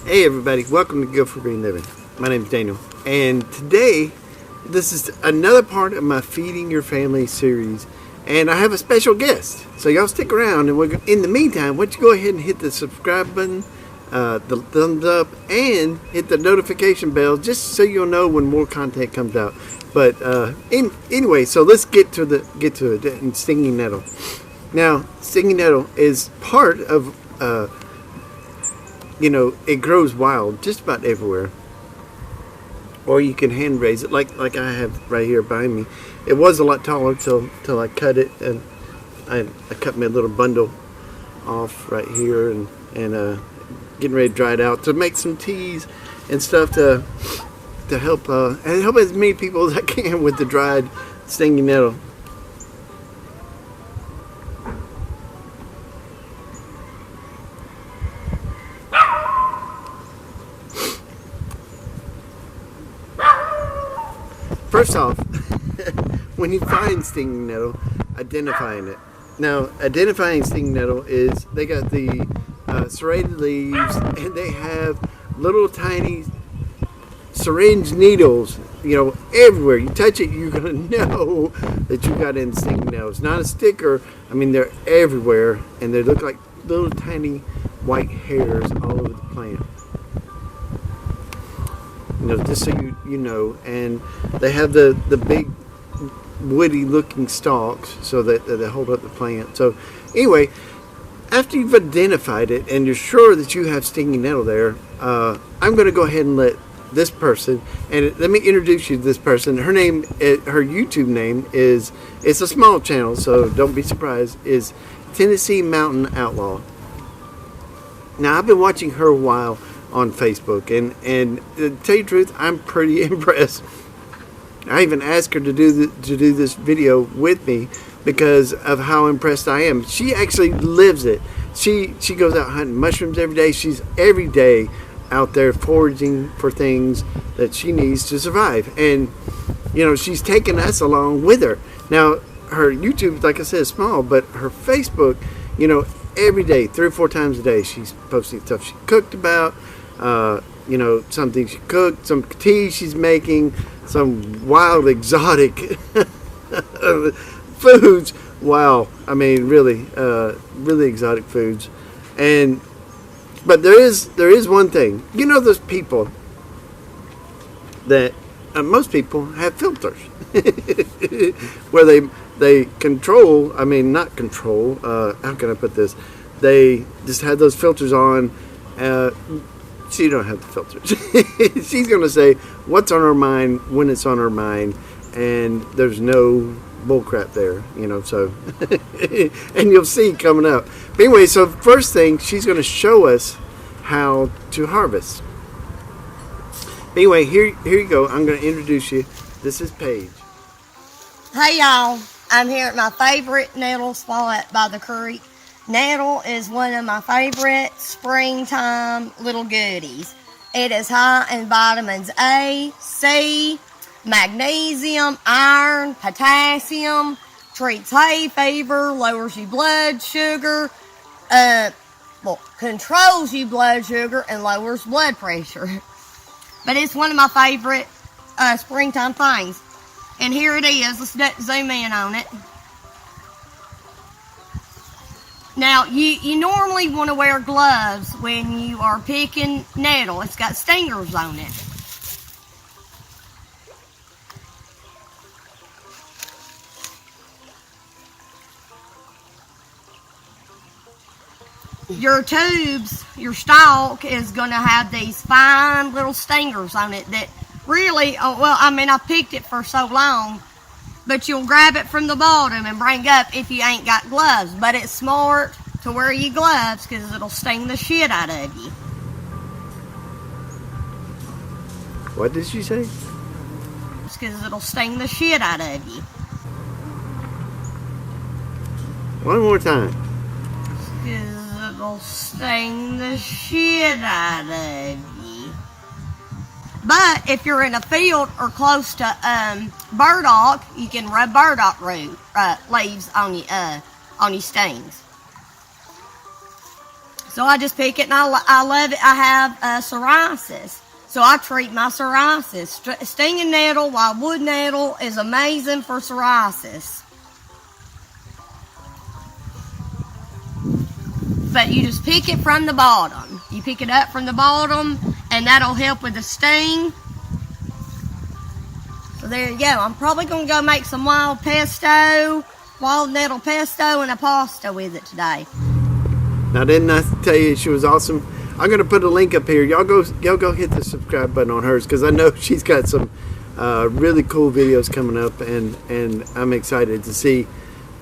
Hey everybody, welcome to Go for Green Living. My name is Daniel, and today this is another part of my Feeding Your Family series, and I have a special guest. So y'all stick around, and in the meantime, why don't you go ahead and hit the subscribe button, the thumbs up, and hit the notification bell just so you'll know when more content comes out. But anyway, so let's get to it. And stinging nettle. Now, stinging nettle is part of it grows wild just about everywhere, or you can hand raise it like I have right here behind me. It was a lot taller till I cut it, and I cut my little bundle off right here, and getting ready to dry it out to make some teas and stuff to help as many people as I can with the dried stinging nettle. First off, when you find stinging nettle, identifying it. Now, identifying stinging nettle is they got the serrated leaves, and they have little tiny syringe needles, everywhere. You touch it, you're going to know that you got in stinging nettle. It's not a sticker. I mean, they're everywhere, and they look like little tiny white hairs all over the plant. Just so you know, and they have the big woody looking stalks so that they hold up the plant. So anyway, after you've identified it and you're sure that you have stinging nettle there, I'm going to go ahead and let this person, and let me introduce you to this person. Her YouTube name it's a small channel, so don't be surprised, is Tennessee Mountain Outlaw. Now, I've been watching her a while on Facebook, and to tell you the truth, I'm pretty impressed. I even asked her to do this video with me because of how impressed I am. She actually lives it. She goes out hunting mushrooms every day. She's every day out there foraging for things that she needs to survive, and she's taking us along with her. Now, her YouTube, like I said, is small, but her Facebook, every day, 3 or 4 times a day, she's posting stuff she cooked about. Something she cooked, some tea she's making, some wild exotic foods. Wow, I mean, really exotic foods. But there is one thing. Those people that most people have filters where they control. I mean, not control. How can I put this? They just have those filters on. She don't have the filters. She's going to say what's on her mind when it's on her mind, and there's no bullcrap there, so and you'll see coming up. But anyway, so first thing, she's going to show us how to harvest. But anyway, here you go. I'm going to introduce you. This is Paige. Hey y'all, I'm here at my favorite nettle spot by the creek. Nettle is one of my favorite springtime little goodies. It is high in vitamins A, C, magnesium, iron, potassium, treats hay fever, lowers your blood sugar, controls your blood sugar and lowers blood pressure. But it's one of my favorite springtime things. And here it is. Let's zoom in on it. Now, you normally want to wear gloves when you are picking nettle. It's got stingers on it. Your tubes, your stalk is going to have these fine little stingers on it that really, I picked it for so long, but you'll grab it from the bottom and bring up if you ain't got gloves. But it's smart to wear your gloves because it'll sting the shit out of you. What did she say? Because it'll sting the shit out of you. One more time. Because it'll sting the shit out of you. But if you're in a field or close to burdock, you can rub burdock leaves on your stings. So I just pick it, and I love it. I have psoriasis, so I treat my psoriasis. Stinging nettle, wildwood nettle is amazing for psoriasis. But you just pick it from the bottom. You pick it up from the bottom, and that'll help with the sting. So there you go. I'm probably going to go make some wild nettle pesto, and a pasta with it today. Now, didn't I tell you she was awesome? I'm going to put a link up here. Y'all go hit the subscribe button on hers, because I know she's got some really cool videos coming up, and I'm excited to see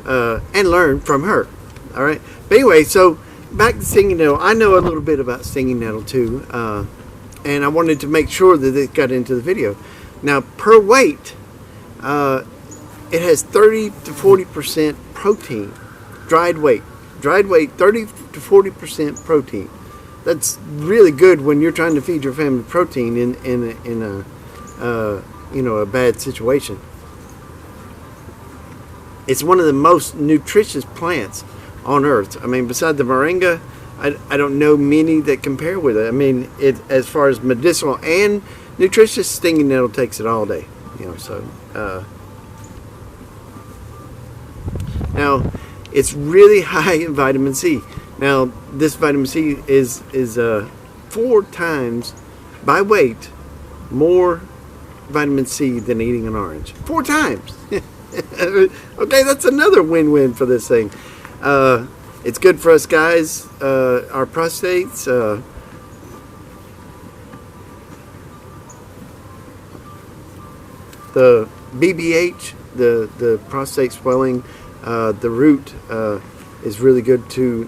and learn from her. All right. But anyway, so back to stinging nettle. I know a little bit about stinging nettle too, and I wanted to make sure that it got into the video. Now, per weight, it has 30 to 40% protein. Dried weight, 30 to 40% protein. That's really good when you're trying to feed your family protein in a bad situation. It's one of the most nutritious plants on earth. I mean, beside the moringa, I don't know many that compare with it. I mean, as far as medicinal and nutritious, stinging nettle takes it all day. So now it's really high in vitamin C. Now, this vitamin C is 4 times by weight more vitamin C than eating an orange. 4 times. Okay, that's another win-win for this thing. It's good for us guys, our prostates. The BBH, the prostate swelling, the root is really good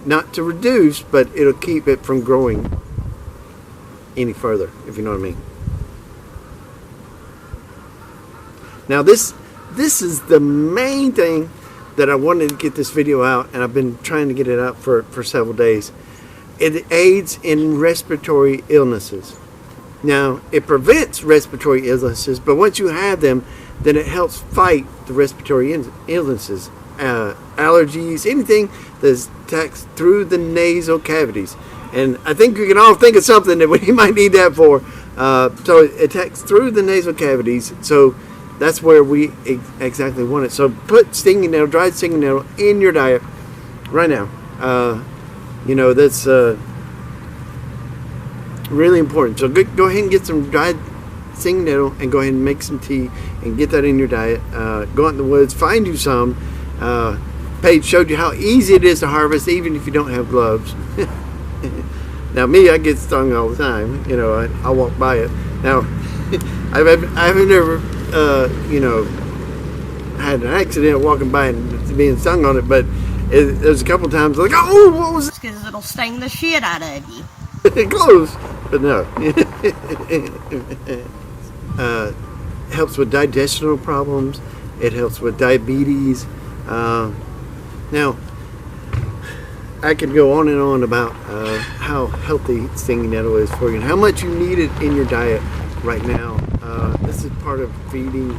not to reduce, but it'll keep it from growing any further, if you know what I mean. Now this is the main thing that I wanted to get this video out, and I've been trying to get it out for several days. It aids in respiratory illnesses. Now, it prevents respiratory illnesses, but once you have them, then it helps fight the respiratory illnesses, allergies, anything that attacks through the nasal cavities. And I think we can all think of something that we might need that for. So it attacks through the nasal cavities. So that's where we exactly want it. So put stinging nettle, dried stinging nettle, in your diet right now. That's really important. So go ahead and get some dried stinging nettle and go ahead and make some tea and get that in your diet. Go out in the woods, find you some. Paige showed you how easy it is to harvest, even if you don't have gloves. Now, me, I get stung all the time. I walk by it. Now, I haven't never had an accident walking by and being stung on it, but there's a couple times like, oh, what was it? Because it'll sting the shit out of you. Close, but no. Helps with digestional problems. It helps with diabetes. Now, I could go on and on about how healthy stinging nettle is for you and how much you need it in your diet right now. This is part of feeding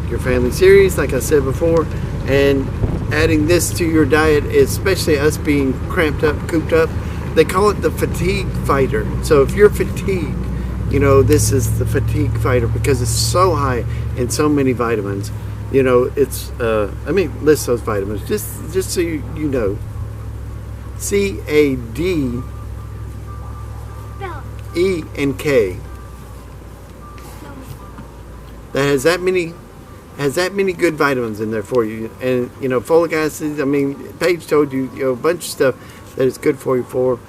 your family series, like I said before, and adding this to your diet, especially us being cramped up, cooped up. They call it the fatigue fighter. So if you're fatigued, this is the fatigue fighter because it's so high in so many vitamins. It's list those vitamins just so you know. C-A-D E and K. That has that many good vitamins in there for you. And folic acid, Paige told you, a bunch of stuff that it's good for you for.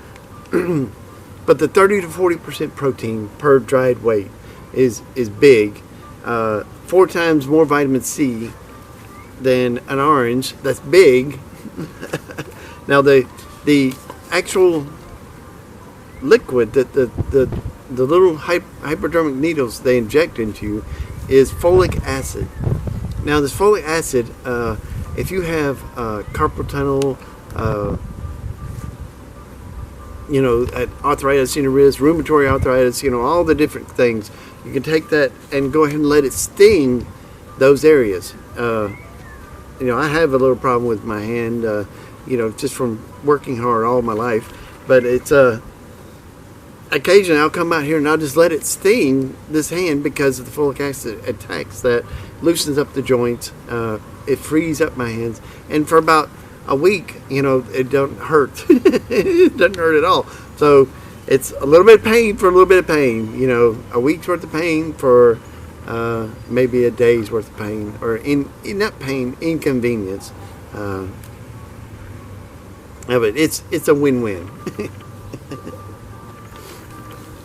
But the 30 to 40% protein per dried weight is big. 4 times more vitamin C than an orange. That's big. Now the actual liquid that the little hypodermic needles they inject into you is folic acid. Now this folic acid, if you have carpal tunnel, arthritis in your wrist, rheumatoid arthritis, all the different things, you can take that and go ahead and let it sting those areas. I have a little problem with my hand, just from working hard all my life. But it's occasionally I'll come out here and I'll just let it sting this hand because of the folic acid attacks that loosens up the joints. It frees up my hands, and for about a week, it don't hurt. It doesn't hurt at all. So it's a little bit of pain for a little bit of pain. A week's worth of pain for maybe a day's worth of pain, or not pain, inconvenience. But it's a win-win.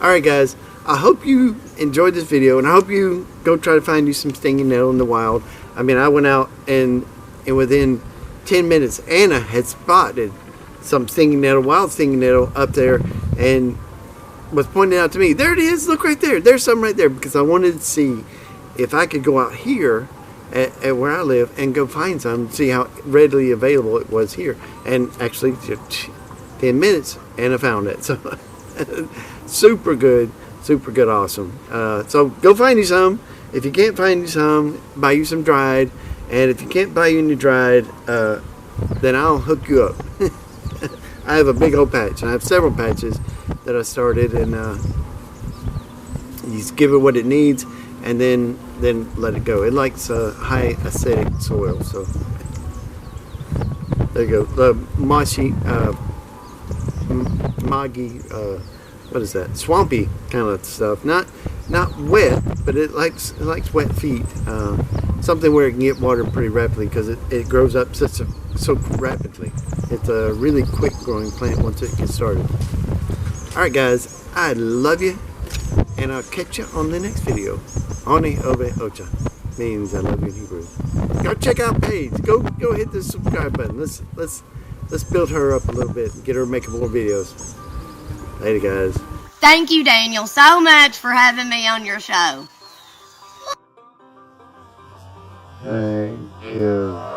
Alright guys, I hope you enjoyed this video, and I hope you go try to find you some stinging nettle in the wild. I mean, I went out and within 10 minutes Anna had spotted some stinging nettle, wild stinging nettle up there, and was pointing out to me, there it is, look right there, there's some right there, because I wanted to see if I could go out here at where I live and go find some, see how readily available it was here. And actually 10 minutes and I found it. So super good, awesome. So go find you some. If you can't find you some, buy you some dried. And if you can't buy you any dried, then I'll hook you up. I have a big old patch, and I have several patches that I started, and you just give it what it needs, and then let it go. It likes high acidic soil, so there you go. The marshy, moggy, what is that? Swampy kind of stuff. Not wet, but it likes wet feet. Something where it can get water pretty rapidly because it grows up so rapidly. It's a really quick growing plant once it gets started. Alright guys, I love you, and I'll catch you on the next video. Oni Ove Ocha means I love you in Hebrew. Go check out Paige. Go hit the subscribe button. Let's build her up a little bit and get her making more videos. Later guys. Thank you, Daniel, so much for having me on your show. Thank you.